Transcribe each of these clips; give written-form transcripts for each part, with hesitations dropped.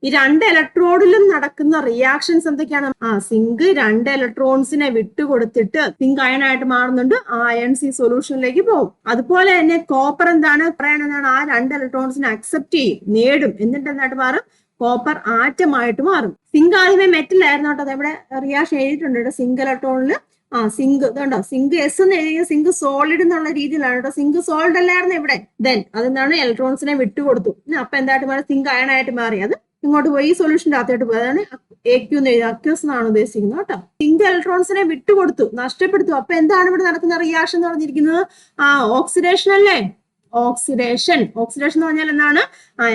ഈ രണ്ട് ഇലക്ട്രോഡിലും നടക്കുന്ന റിയാക്ഷൻസ് എന്തൊക്കെയാണ്? സിങ്ക് രണ്ട് ഇലക്ട്രോൺസിനെ വിട്ടുകൊടുത്തിട്ട് സിങ്ക് അയണായിട്ട് മാറുന്നുണ്ട്, ആ അയൺസ് ഈ സൊല്യൂഷനിലേക്ക് പോകും. അതുപോലെ തന്നെ കോപ്പർ എന്താണ് പറയണെന്നാണ്, ആ രണ്ട് ഇലക്ട്രോൺസിനെ അക്സെപ്റ്റ് ചെയ്യും, നേടും, എന്നിട്ട് എന്തായിട്ട് മാറും? കോപ്പർ ആറ്റമായിട്ട് മാറും. സിങ്ക് ആദ്യമേ മെറ്റൽ ആയിരുന്നു കേട്ടോ, അതെവിടെ റിയാക്ഷൻ എഴുതിയിട്ടുണ്ട് സിങ്ക് ഇലക്ട്രോണില്. സിങ്ക് ഇതുണ്ടോ, സിങ്ക് എസ് എന്ന് എഴുതിയ സിങ്ക് സോളിഡ് എന്നുള്ള രീതിയിലാണ് കേട്ടോ. സിങ്ക് സോൾഡ് അല്ലായിരുന്നു ഇവിടെ. ദെൻ അതെന്താണ് ഇലക്ട്രോൺസിനെ വിട്ടുകൊടുത്തു. അപ്പൊ എന്തായിട്ട് മാറി? സിങ്ക് അയണായിട്ട് മാറി. അത് ഇങ്ങോട്ട് പോയി ഈ സൊല്യൂഷന്റെ അകത്തോട്ട് പോയി. അതാണ് AQ എന്ന് എഴുതി, അക്യൂസ് എന്നാണ് ഉദ്ദേശിക്കുന്നത് കേട്ടോ. സിങ്ക് ഇലക്ട്രോൺസിനെ വിട്ടുകൊടുത്തു, നഷ്ടപ്പെടുത്തു. അപ്പൊ എന്താണ് ഇവിടെ നടക്കുന്ന റിയാക്ഷൻ എന്ന് പറഞ്ഞിരിക്കുന്നത്? ഓക്സിഡേഷൻ അല്ലേ? ഓക്സിഡേഷൻ എന്ന് പറഞ്ഞാൽ എന്താണ്?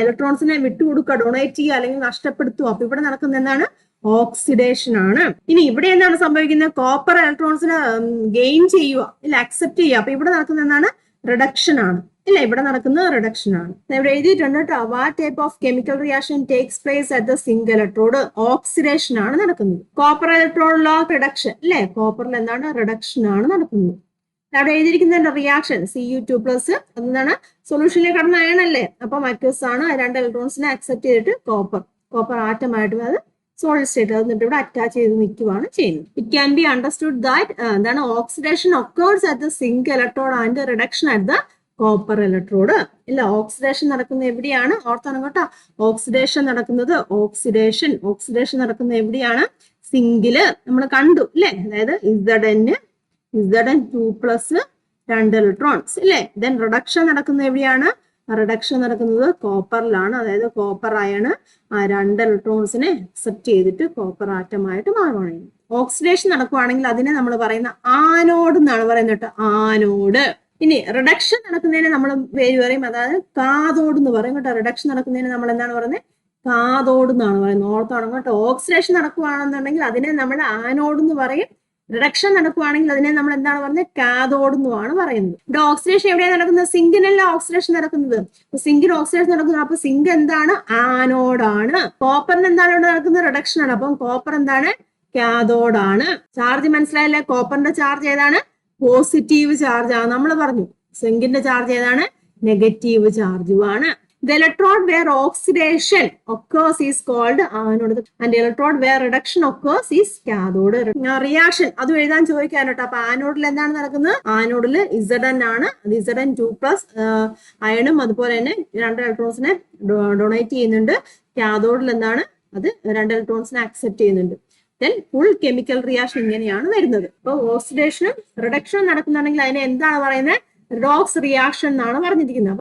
ഇലക്ട്രോൺസിനെ വിട്ടുകൊടുക്കുക, ഡൊണേറ്റ് ചെയ്യുക, അല്ലെങ്കിൽ നഷ്ടപ്പെടുത്തുക. അപ്പൊ ഇവിടെ നടക്കുന്ന എന്താണ്? ഓക്സിഡേഷൻ ആണ്. ഇനി ഇവിടെ എന്താണ് സംഭവിക്കുന്നത്? കോപ്പർ ഇലക്ട്രോൺസിനെ ഗെയിൻ ചെയ്യുക, ഇല്ല അക്സെപ്റ്റ് ചെയ്യുക. അപ്പൊ ഇവിടെ നടക്കുന്ന എന്താണ്? റിഡക്ഷൻ ആണ്. ഇല്ല, ഇവിടെ നടക്കുന്നത് റിഡക്ഷൻ ആണ്. ഇവിടെ എഴുതിയിട്ടുണ്ട് കേട്ടോ. What type of chemical reaction takes place at the zinc electrode? Oxidation ആണ് നടക്കുന്നത്. കോപ്പർ ഇലക്ട്രോഡിലോ റിഡക്ഷൻ, അല്ലെ? കോപ്പറിൽ എന്താണ്? റിഡക്ഷൻ ആണ് നടക്കുന്നത്. അവിടെ എഴുതിയിരിക്കുന്ന റിയാക്ഷൻ Cu2+, അതെന്താണ്? സൊല്യൂഷനിലേക്ക് കടന്ന അയണല്ലേ, അപ്പൊ അക്വസ് ആണ്. രണ്ട് ഇലക്ട്രോൺസിനെ അക്സെപ്റ്റ് ചെയ്തിട്ട് കോപ്പർ ആറ്റമായിട്ട് അത് സോളിഡ് സ്റ്റേറ്റ് എന്നിട്ട് ഇവിടെ അറ്റാച്ച് ചെയ്ത് നിൽക്കുകയാണ് ചെയ്യുന്നത്. It can be understood that എന്താണ്? Oxidation occurs at the zinc electrode and reduction at the copper electrode. ഇല്ല, ഓക്സിഡേഷൻ നടക്കുന്നത് എവിടെയാണ്? ഓർത്താണ് കേട്ടോ. ഓക്സിഡേഷൻ നടക്കുന്നത് എവിടെയാണ്? സിങ്കില് നമ്മൾ കണ്ടു അല്ലെ, അതായത് Zn2+ രണ്ട് ഇലക്ട്രോൺസ് ഇല്ലേ. ദെൻ റിഡക്ഷൻ നടക്കുന്നത് എവിടെയാണ്? റിഡക്ഷൻ നടക്കുന്നത് കോപ്പറിലാണ്. അതായത് കോപ്പർ അയണ് രണ്ട് ഇലക്ട്രോൺസിനെ അക്സെപ്റ്റ് ചെയ്തിട്ട് കോപ്പർ ആറ്റമായിട്ട് മാറുകയാണ്. ഓക്സിഡേഷൻ നടക്കുവാണെങ്കിൽ അതിനെ നമ്മൾ പറയുന്ന ആനോഡ് എന്നാണ് പറയുന്നത് കേട്ടോ, ആനോഡ്. ഇനി റിഡക്ഷൻ നടക്കുന്നതിന് നമ്മൾ പേര് പറയും, അതായത് കാതോഡ് എന്ന് പറയും കേട്ടോ. റിഡക്ഷൻ നടക്കുന്നതിന് നമ്മൾ എന്താണ് പറയുന്നത്? കാതോഡ് എന്നാണ് പറയുന്നത്. ഓർത്താണ് കേട്ടോ. ഓക്സിഡേഷൻ നടക്കുകയാണെന്നുണ്ടെങ്കിൽ അതിനെ നമ്മൾ ആനോഡ് എന്ന് പറയും. റിഡക്ഷൻ നടക്കുകയാണെങ്കിൽ അതിനെ നമ്മൾ എന്താണ് പറയുന്നത്? കാതോഡ് എന്നുമാണ് പറയുന്നത്. ഇവിടെ ഓക്സിഡേഷൻ എവിടെയാണ് നടക്കുന്നത്? സിങ്കിനല്ല ഓക്സിഡേഷൻ നടക്കുന്നത്. സിങ്കിന് ഓക്സിഡേഷൻ നടക്കുന്നത്. അപ്പൊ സിങ്ക് എന്താണ്? ആനോഡാണ്. കോപ്പറിന് എന്താണ് ഇവിടെ നടക്കുന്നത്? റിഡക്ഷൻ ആണ്. അപ്പം കോപ്പർ എന്താണ്? കാതോഡാണ്. ചാർജ് മനസ്സിലായില്ലേ? കോപ്പറിന്റെ ചാർജ് ഏതാണ്? പോസിറ്റീവ് ചാർജ് ആണ്. നമ്മൾ പറഞ്ഞു. സിങ്കിന്റെ ചാർജ് ഏതാണ്? Negative ചാർജുമാണ്. The electrode where oxidation occurs is called anode and the electrode where reduction occurs is cathode. Reaction അത് എഴുതാൻ ചോദിക്കാൻ കേട്ടോ. അപ്പൊ ആനോഡിൽ എന്താണ് നടക്കുന്നത്? ആനോഡിൽ Zn ആണ്. അത് Zn2+ അയണും അതുപോലെ തന്നെ രണ്ട് ഇലക്ട്രോൺസിനെ ഡൊണേറ്റ് ചെയ്യുന്നുണ്ട്. കാഥോഡിൽ എന്താണ്? അത് രണ്ട് ഇലക്ട്രോൺസിനെ അക്സെപ്റ്റ് ചെയ്യുന്നുണ്ട്. ദെൻ ഫുൾ കെമിക്കൽ റിയാക്ഷൻ ഇങ്ങനെയാണ് വരുന്നത്. അപ്പൊ ഓക്സിഡേഷനും റിഡക്ഷനും നടക്കുന്നുണ്ടെങ്കിൽ അതിനെ എന്താണ് പറയുന്നത്? റിഡോക്സ് റിയാക്ഷൻ എന്നാണ് പറഞ്ഞിരിക്കുന്നത്.